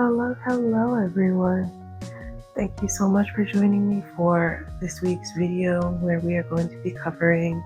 Hello everyone. Thank you so much for joining me for this week's video where we are going to be covering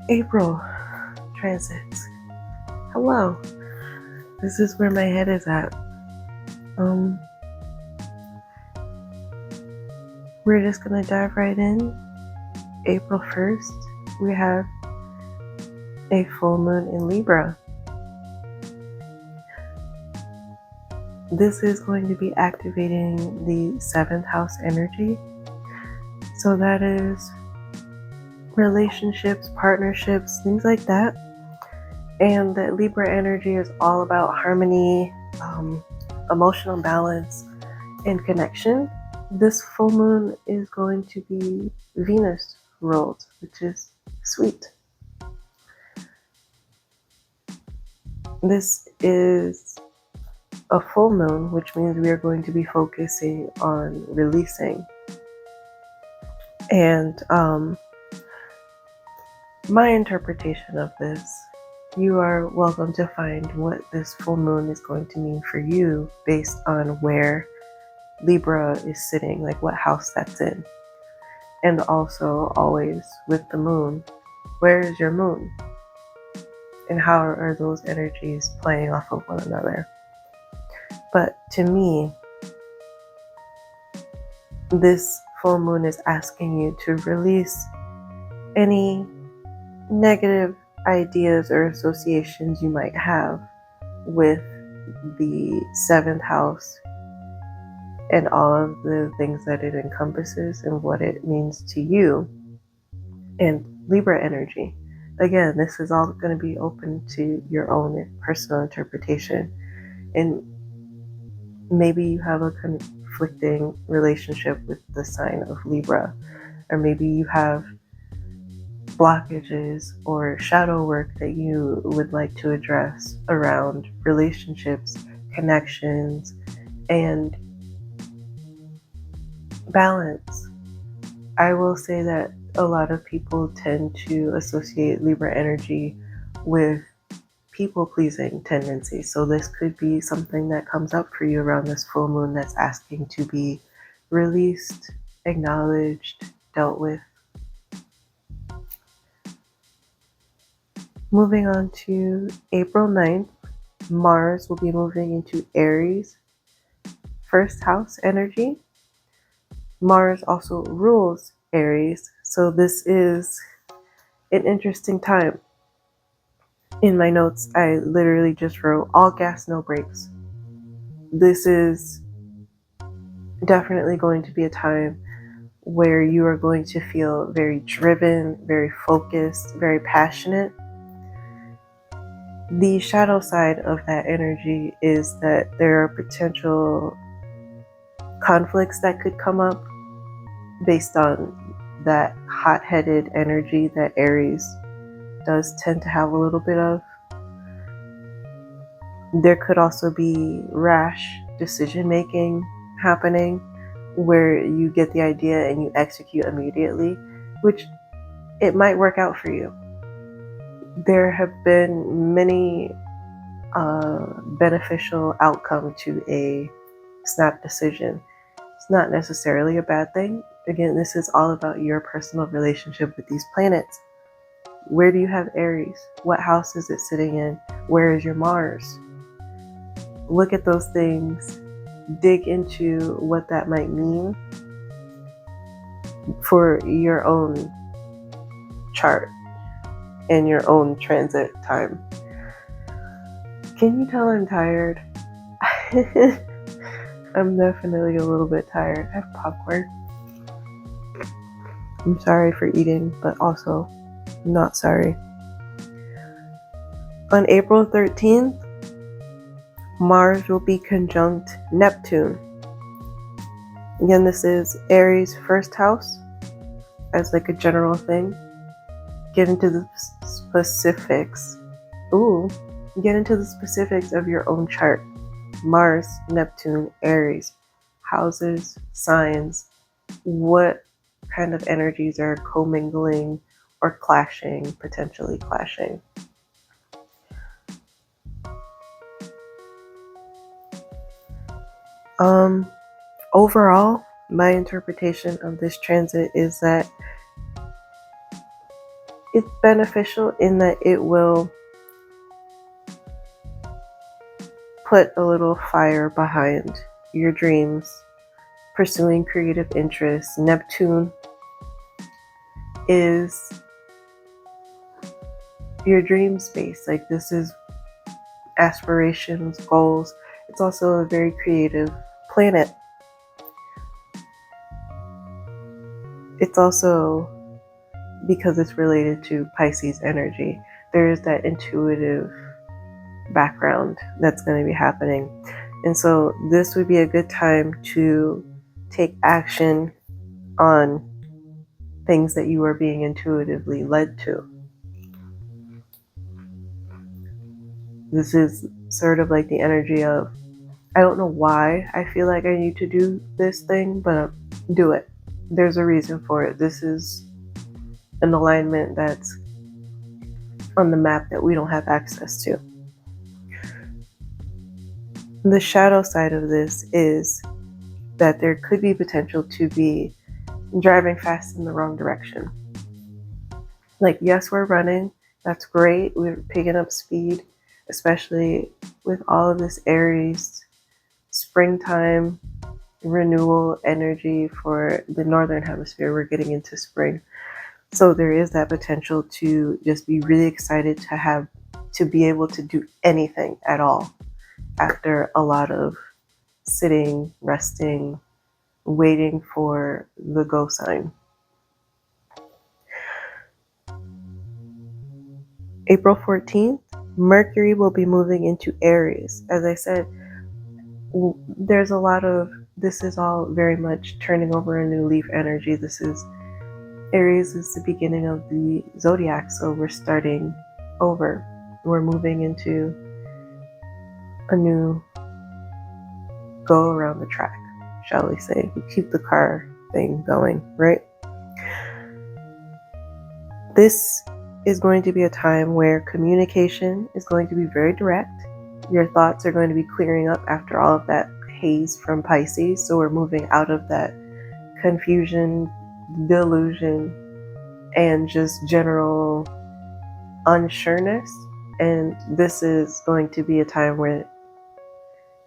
April transits. Hello. This is where my head is at. We're just gonna dive right in. April 1st, we have a full moon in Libra. This is going to be activating the 7th house energy. So that is relationships, partnerships, things like that. And that Libra energy is all about harmony, emotional balance, and connection. This full moon is going to be Venus ruled, which is sweet. This is a full moon, which means we are going to be focusing on releasing. And my interpretation of this, you are welcome to find what this full moon is going to mean for you based on where Libra is sitting, like what house that's in. And also always with the moon, where is your moon? And how are those energies playing off of one another? But to me, this full moon is asking you to release any negative ideas or associations you might have with the 7th house and all of the things that it encompasses and what it means to you and Libra energy. Again, this is all going to be open to your own personal interpretation. And maybe you have a conflicting relationship with the sign of Libra, or maybe you have blockages or shadow work that you would like to address around relationships, connections, and balance. I will say that a lot of people tend to associate Libra energy with people-pleasing tendencies. So this could be something that comes up for you around this full moon that's asking to be released, acknowledged, dealt with. Moving on to April 9th, Mars will be moving into Aries, 1st house energy. Mars also rules Aries, so this is an interesting time. In my notes, I literally just wrote all gas, no brakes. This is definitely going to be a time where you are going to feel very driven, very focused, very passionate. The shadow side of that energy is that there are potential conflicts that could come up based on that hot-headed energy that Aries does tend to have a little bit of. There could also be rash decision-making happening where you get the idea and you execute immediately, which it might work out for you. There have been many beneficial outcome to a snap decision. It's not necessarily a bad thing. Again, this is all about your personal relationship with these planets. Where do you have Aries? What house is it sitting in? Where is your Mars? Look at those things. Dig into what that might mean for your own chart and your own transit time. Can you tell I'm tired? I'm definitely a little bit tired. I have popcorn. I'm sorry for eating, but also not sorry. On April 13th, Mars will be conjunct Neptune. Again, this is Aries' 1st house as like a general thing. Get into the specifics. Get into the specifics of your own chart. Mars, Neptune, Aries, houses, signs. What kind of energies are commingling or clashing, potentially clashing? Overall, my interpretation of this transit is that it's beneficial in that it will put a little fire behind your dreams, pursuing creative interests. Neptune is your dream space. Like, this is aspirations, goals. It's also a very creative planet. It's also, because it's related to Pisces energy, there is that intuitive background that's going to be happening. And so this would be a good time to take action on things that you are being intuitively led to. This is sort of like the energy of, I don't know why I feel like I need to do this thing, but do it. There's a reason for it. This is an alignment that's on the map that we don't have access to. The shadow side of this is that there could be potential to be driving fast in the wrong direction. Like, yes, we're running. That's great. We're picking up speed, especially with all of this Aries springtime renewal energy for the northern hemisphere. We're getting into spring. So there is that potential to just be really excited to be able to do anything at all after a lot of sitting, resting, waiting for the go sign. April 14th, Mercury will be moving into Aries. As I said, there's a lot of, this is all very much turning over a new leaf energy. Aries is the beginning of the zodiac, so we're starting over. We're moving into a new go around the track, shall we say. We keep the car thing going, right? This is going to be a time where communication is going to be very direct. Your thoughts are going to be clearing up after all of that haze from Pisces. So we're moving out of that confusion, delusion, and just general unsureness. And this is going to be a time where,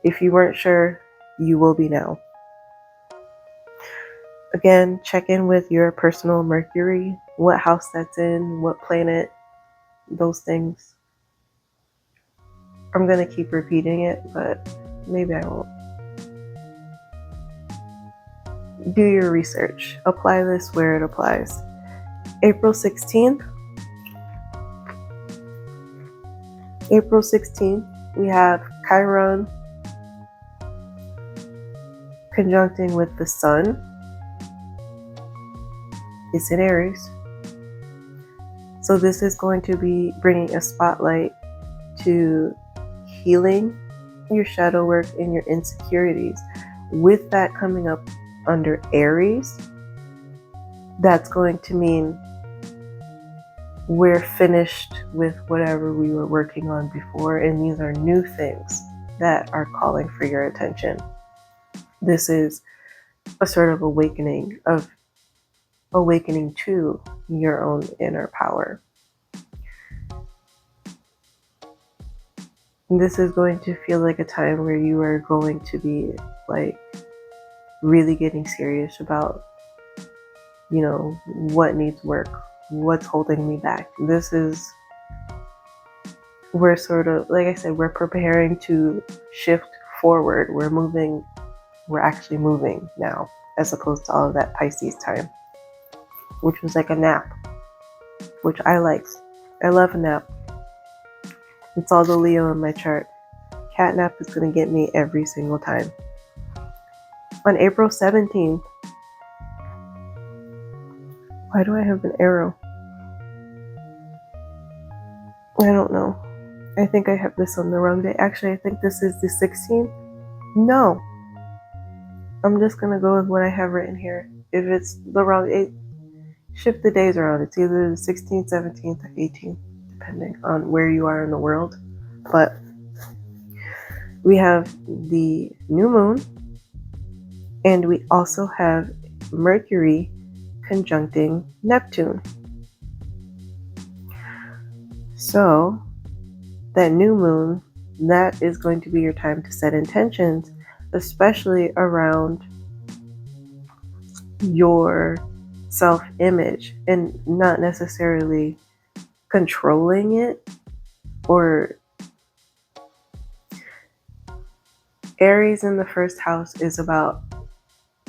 if you weren't sure, you will be now. Again, check in with your personal Mercury, what house that's in, what planet, those things. I'm going to keep repeating it, but maybe I won't. Do your research. Apply this where it applies. April 16th, we have Chiron conjuncting with the Sun. It's in Aries. So this is going to be bringing a spotlight to healing your shadow work and your insecurities. With that coming up under Aries, that's going to mean we're finished with whatever we were working on before, and these are new things that are calling for your attention. This is a sort of awakening to your own inner power. And this is going to feel like a time where you are going to be like really getting serious about, what needs work, what's holding me back. We're sort of, like I said, we're preparing to shift forward. We're actually moving now, as opposed to all of that Pisces time, which was like a nap, which I like. I love a nap. It's all the Leo in my chart. Cat nap is going to get me every single time. On April 17th, why do I have an arrow? I don't know. I think I have this on the wrong day. Actually, I think this is the 16th. No. I'm just going to go with what I have written here. If it's the wrong date, shift the days around. It's either the 16th, 17th, or 18th, depending on where you are in the world. But we have the new moon And we also have Mercury conjuncting Neptune. So that new moon, that is going to be your time to set intentions, especially around your self-image, and not necessarily controlling it. Or Aries in the first house is about,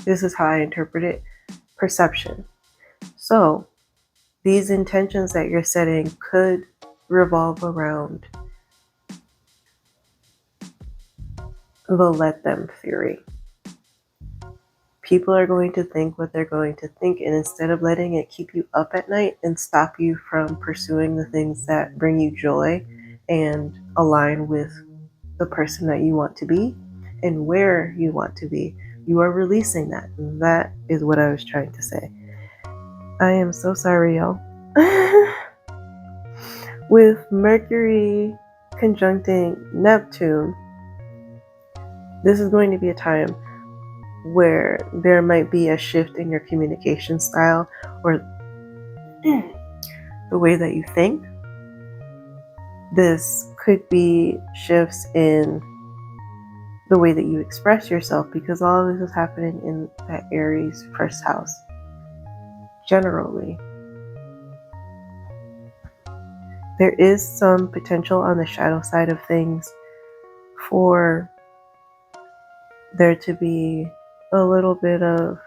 this is how I interpret it, perception. So these intentions that you're setting could revolve around the let them theory. People are going to think what they're going to think, and instead of letting it keep you up at night and stop you from pursuing the things that bring you joy and align with the person that you want to be and where you want to be, you are releasing that. That is what I was trying to say. I am so sorry, y'all. With Mercury conjuncting Neptune, this is going to be a time where there might be a shift in your communication style or the way that you think. This could be shifts in the way that you express yourself, because all of this is happening in that Aries first house. Generally, there is some potential on the shadow side of things for there to be a little bit of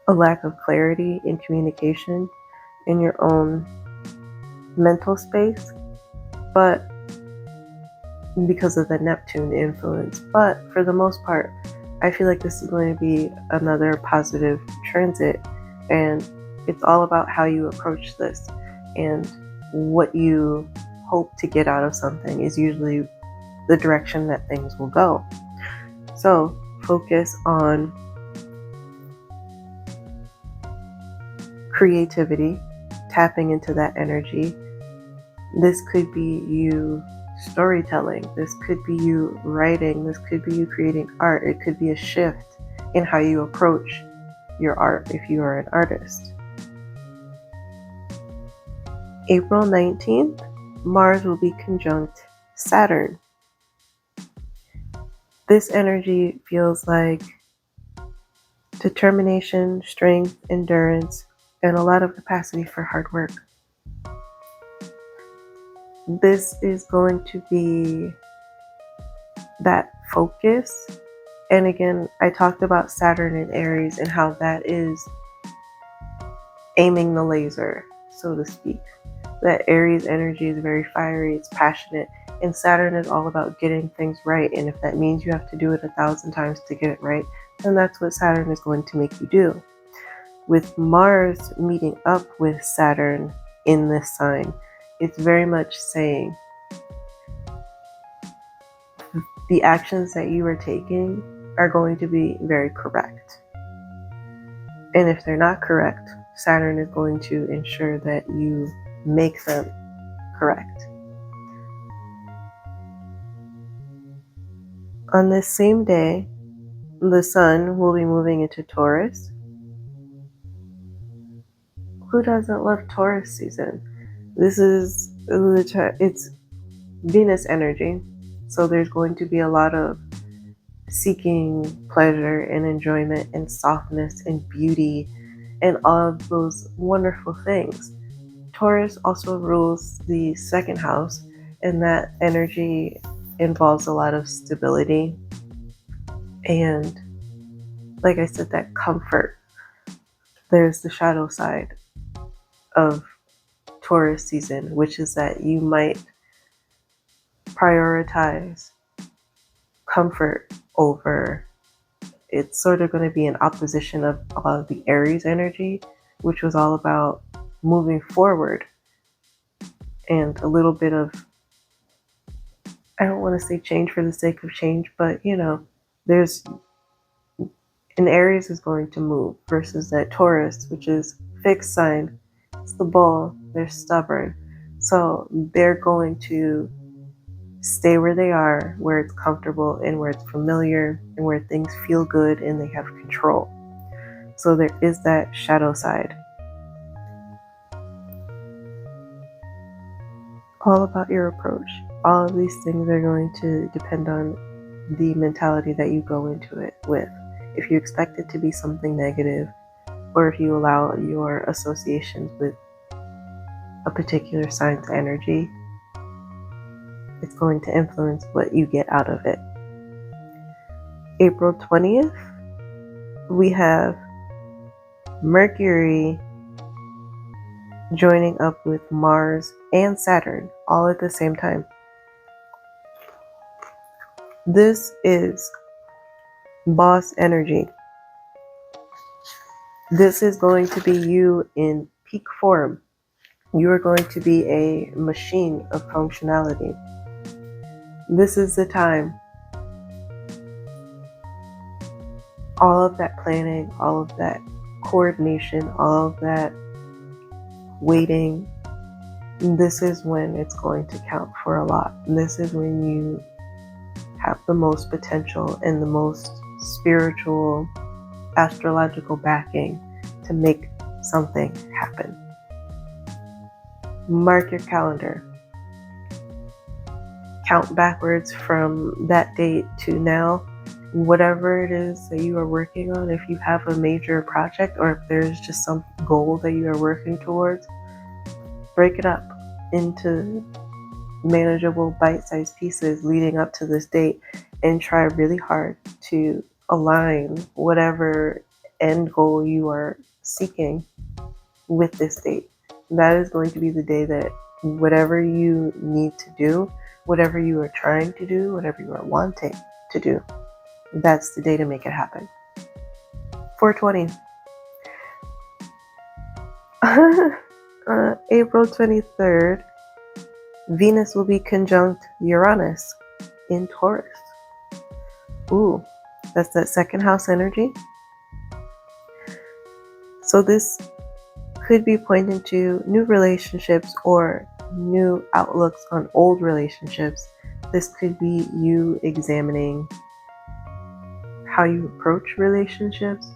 a lack of clarity in communication in your own mental space, but because of the Neptune influence. But for the most part, I feel like this is going to be another positive transit, and it's all about how you approach this, and what you hope to get out of something is usually the direction that things will go. So focus on creativity, tapping into that energy. This could be you storytelling, this could be you writing, this could be you creating art. It could be a shift in how you approach your art if you are an artist. April 19th, Mars will be conjunct Saturn. This energy feels like determination, strength, endurance, and a lot of capacity for hard work. This is going to be that focus. And again, I talked about Saturn and Aries and how that is aiming the laser, so to speak. That Aries energy is very fiery, it's passionate, and Saturn is all about getting things right. And if that means you have to do it 1,000 times to get it right, then that's what Saturn is going to make you do. With Mars meeting up with Saturn in this sign, it's very much saying the actions that you are taking are going to be very correct. And if they're not correct, Saturn is going to ensure that you make them correct. On this same day, the Sun will be moving into Taurus. Who doesn't love Taurus season? This is it's Venus energy, so there's going to be a lot of seeking pleasure and enjoyment and softness and beauty and all of those wonderful things. Taurus also rules the second house, and that energy involves a lot of stability and, like I said, that comfort. There's the shadow side of Taurus season, which is that you might prioritize comfort over, it's sort of going to be an opposition of a lot of the Aries energy, which was all about moving forward and a little bit of, I don't want to say change for the sake of change, but there's an Aries is going to move versus that Taurus, which is fixed sign. It's the bull. They're stubborn. So they're going to stay where they are, where it's comfortable and where it's familiar and where things feel good and they have control. So there is that shadow side. All about your approach. All of these things are going to depend on the mentality that you go into it with. If you expect it to be something negative, or if you allow your associations with a particular sign's energy, it's going to influence what you get out of it. April 20th, we have Mercury joining up with Mars and Saturn all at the same time. This is boss energy. This is going to be you in peak form. You are going to be a machine of functionality. This is the time. All of that planning, all of that coordination, all of that waiting, this is when it's going to count for a lot. This is when you have the most potential and the most spiritual, astrological backing to make something happen. Mark your calendar. Count backwards from that date to now. Whatever it is that you are working on, if you have a major project or if there's just some goal that you are working towards, break it up into manageable bite-sized pieces leading up to this date and try really hard to align whatever end goal you are seeking with this date. That is going to be the day that whatever you need to do, whatever you are trying to do, whatever you are wanting to do, that's the day to make it happen. 420. April 23rd, Venus will be conjunct Uranus in Taurus. Ooh, that's that second house energy. So this could be pointing to new relationships or new outlooks on old relationships. This could be you examining how you approach relationships,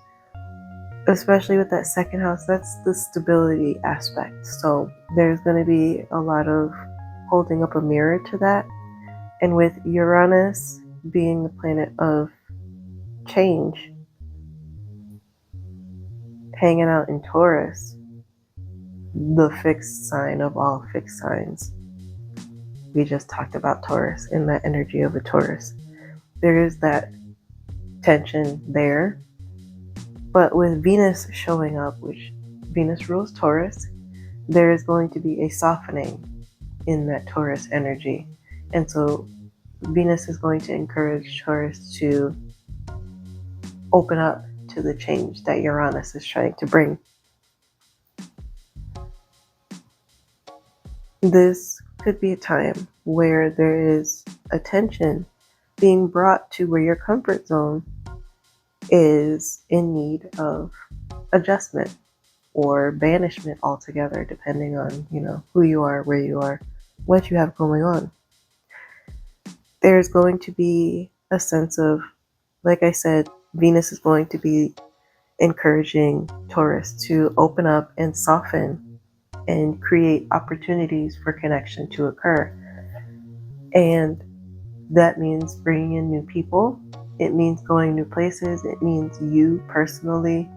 especially with that second house. That's the stability aspect. So there's going to be a lot of holding up a mirror to that. And with Uranus being the planet of change, hanging out in Taurus, the fixed sign of all fixed signs. We just talked about Taurus and that energy of a Taurus. There is that tension there. But with Venus showing up, which Venus rules Taurus, there is going to be a softening in that Taurus energy. And so Venus is going to encourage Taurus to open up to the change that Uranus is trying to bring. This could be a time where there is attention being brought to where your comfort zone is in need of adjustment or banishment altogether, depending on, who you are, where you are, what you have going on. There's going to be a sense of, like I said, Venus is going to be encouraging Taurus to open up and soften and create opportunities for connection to occur. And that means bringing in new people. It means going new places. It means you personally,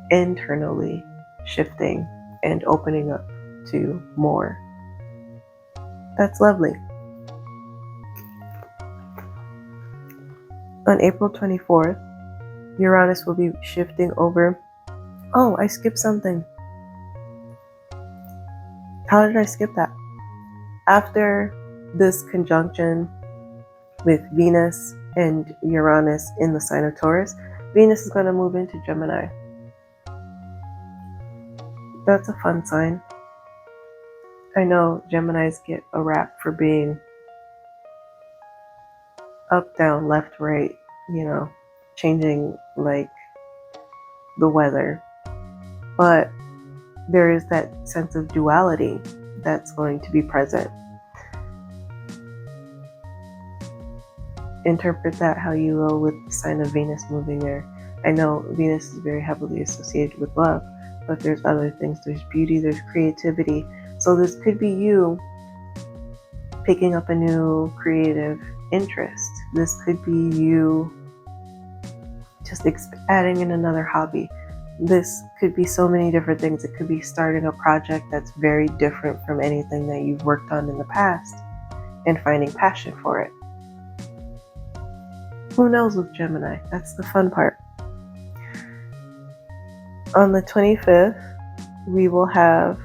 internally shifting and opening up to more. That's lovely. On April 24th, Uranus will be shifting over. Oh, I skipped something. How did I skip that? After this conjunction with Venus and Uranus in the sign of Taurus, Venus is going to move into Gemini. That's a fun sign. I know Geminis get a rap for being up, down, left, right, changing like the weather. But there is that sense of duality that's going to be present. interpret that how you will with the sign of Venus moving there. I know Venus is very heavily associated with love, but there's other things. There's beauty, there's creativity. So this could be you picking up a new creative interest. This could be you just adding in another hobby. This could be so many different things. It could be starting a project that's very different from anything that you've worked on in the past and finding passion for it. Who knows with Gemini? That's the fun part. On the 25th, we will have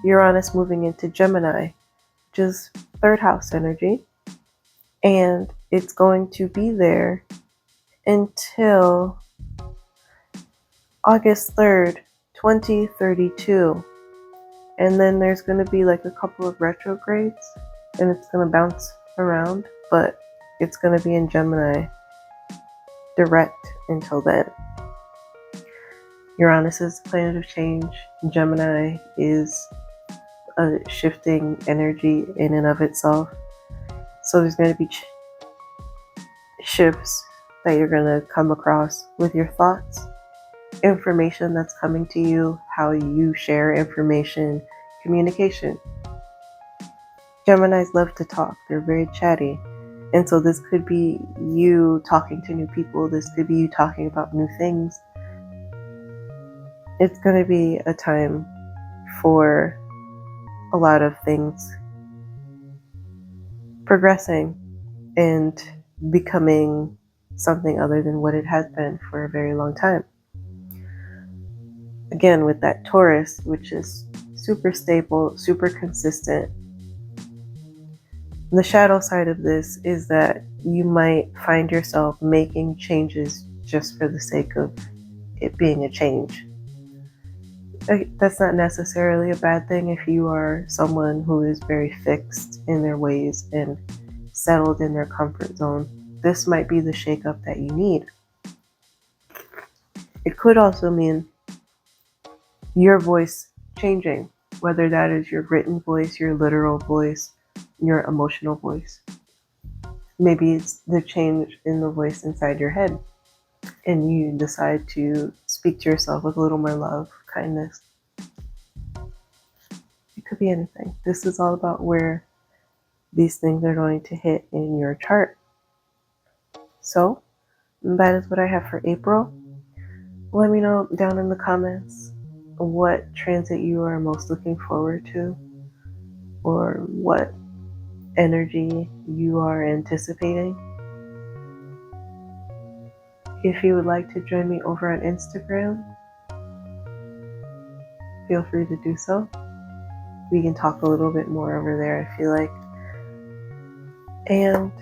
Uranus moving into Gemini, which is third house energy. And it's going to be there until August 3rd, 2032. And then there's going to be like a couple of retrogrades and it's going to bounce around, but it's going to be in Gemini direct until then. Uranus is the planet of change. Gemini is a shifting energy in and of itself. So there's going to be shifts that you're going to come across with your thoughts, information that's coming to you, how you share information, communication. Geminis love to talk. They're very chatty. And so this could be you talking to new people. This could be you talking about new things. It's going to be a time for a lot of things progressing and becoming something other than what it has been for a very long time. Again, with that Taurus, which is super stable, super consistent. The shadow side of this is that you might find yourself making changes just for the sake of it being a change. That's not necessarily a bad thing if you are someone who is very fixed in their ways and settled in their comfort zone. This might be the shakeup that you need. It could also mean your voice changing, whether that is your written voice, your literal voice, your emotional voice. Maybe it's the change in the voice inside your head and you decide to speak to yourself with a little more love, kindness. It could be anything. This is all about where these things are going to hit in your chart. So that is what I have for April. Let me know down in the comments what transit you are most looking forward to, or what energy you are anticipating. If you would like to join me over on Instagram, feel free to do so. We can talk a little bit more over there, I feel like. And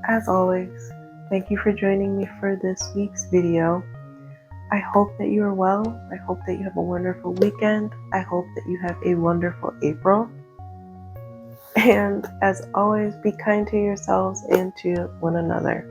as always, thank you for joining me for this week's video. I hope that you are well. I hope that you have a wonderful weekend. I hope that you have a wonderful April. And as always, be kind to yourselves and to one another.